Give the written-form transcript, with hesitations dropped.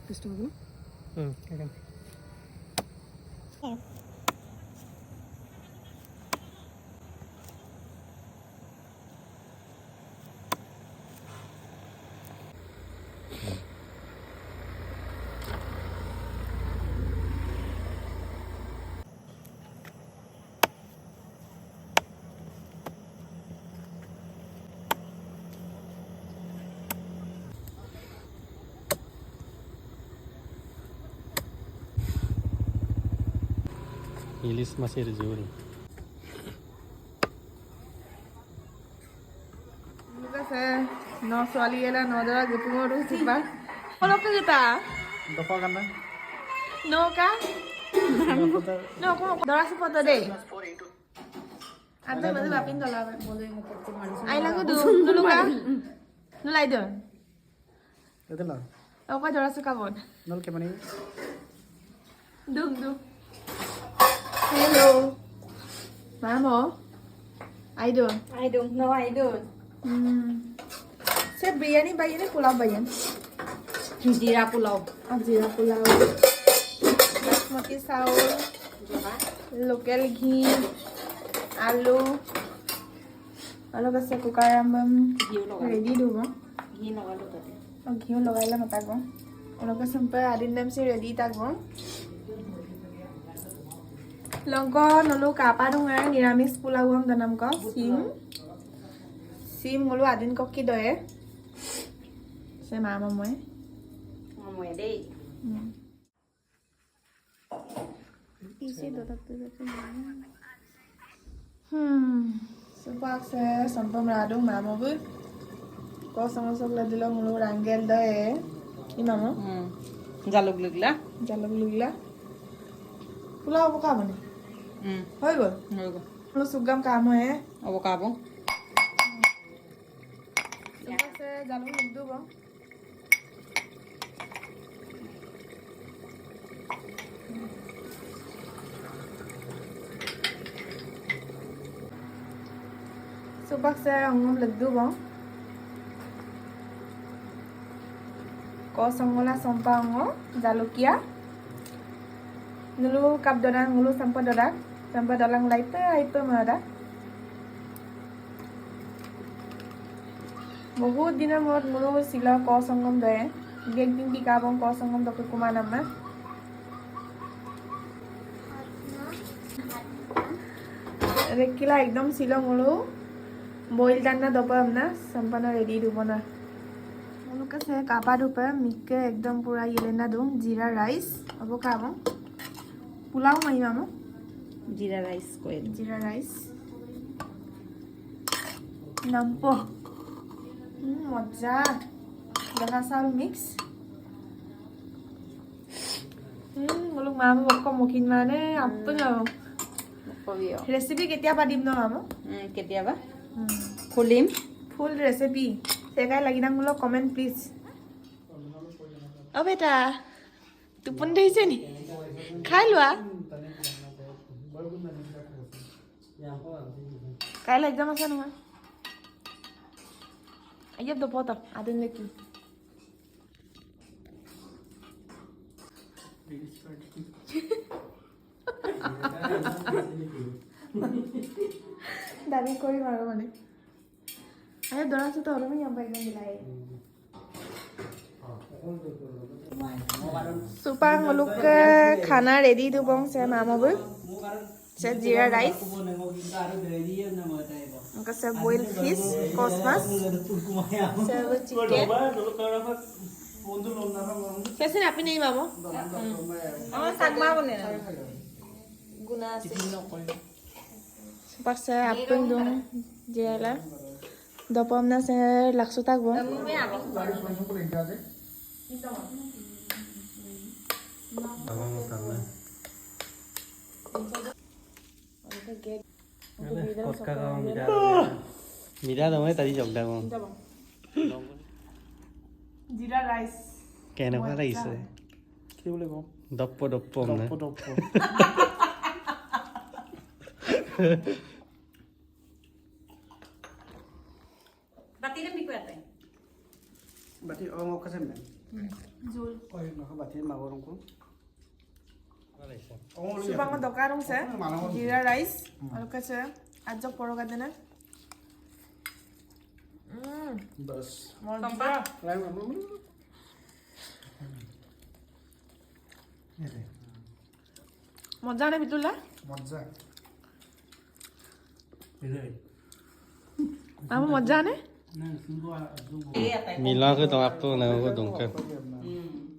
Gusto mo? Ayan. ইলিশ মাছেৰ ঝোল আছে ন ছোৱালী এলা নজৰা গপুঙৰ চিপা অলপকে গেটা দফা কানা নকা নক দৰা চিপত দে আতে মানে বাপিন দলা বলে আইলাগো দু নুলুকা নুলাই দে এতলা অকা দৰা সুকাবন নল কে মানে দুম দুম hello mamo I don't no I don't Sir biryani bayan ni pulao bayan Jeera pulao Jeera pulao basmati saul local ghee alu kasi kukarambam ready dugo ghee lagalo tate ghee lagaila matago oloka sampai adin nam se ready tago Longko nulu kapa dong niramis pulau am danam ko sim ngulu adin ko ki doe se mama moe deh isi do tak tu sepak se sampam radung mama bu ko sama ladilo ngulu rangel doe i mama jaluk lugla pulau apa kamu nih Hoi gol. Lu sugam kamu ya? Apa kamu? Sumpah saya jalur lugdu bang. Sumpah saya ngom lugdu bang. Kosong ngolah sampah ngom jalukia. Nulu kap dorang ngulu sampah dorang. Sampai dalang laite itu mana? বহুত দিনৰ মূৰত মোৰো চিলা কসংগম দয়ে একদিন কি কাবং কসংগম দকে কুমা নামা রেকিলা একদম চিলা মোৰো বইল দানা দপাম না সম্পন্ন রেডি দুব না মোলোকে সে কাপা দুপে মিকে একদম পুরা ইলেনা দুম জিরা রাইস অব কাবং পোলাও মাইমামো Jeera rice koil Jeera rice nampo moja dengan saus mix ngulung mama bako mungkin mana apa nggak resipi ketia padim no mama ketia ba kulim full recipe sekai lagi nang ngulo comment please oh beta tupun deh sini khai lua Kaila exam asa naman. Ayab do pota adin leki. Dari koi maro mane. Ayab dora se to olum yam ba exam dilai. Super nguluk khana ready du bong se mama bu. Se Jeera rice. Angka se boil fish, cosmas. Se chicken. Kasi napi na mama? oh sagma bone Guna se. Pak se apeng dong jela. Dopam na se laksu tak bo. Mira dong tadi jog dah bang. Jeera rice. Kenapa rice? কি বলে গো Doppo doppo na. দপ্প দপ্প Bati na mi kuwerte বাটি ও মক কাছে না Jul. Oh, nakabatin mawarong ko. Subang dokarong sa Jeera Rice. Ano kasi? Adjok poro ka din na. Bas. Manja. Lain apa? Ini. Manja na Bitul lah. Manja. Ini. Kamu manja ne? Nah, sungguh sungguh. Iya, tayo. Mila ko tong apto na ko dong ka. Hmm.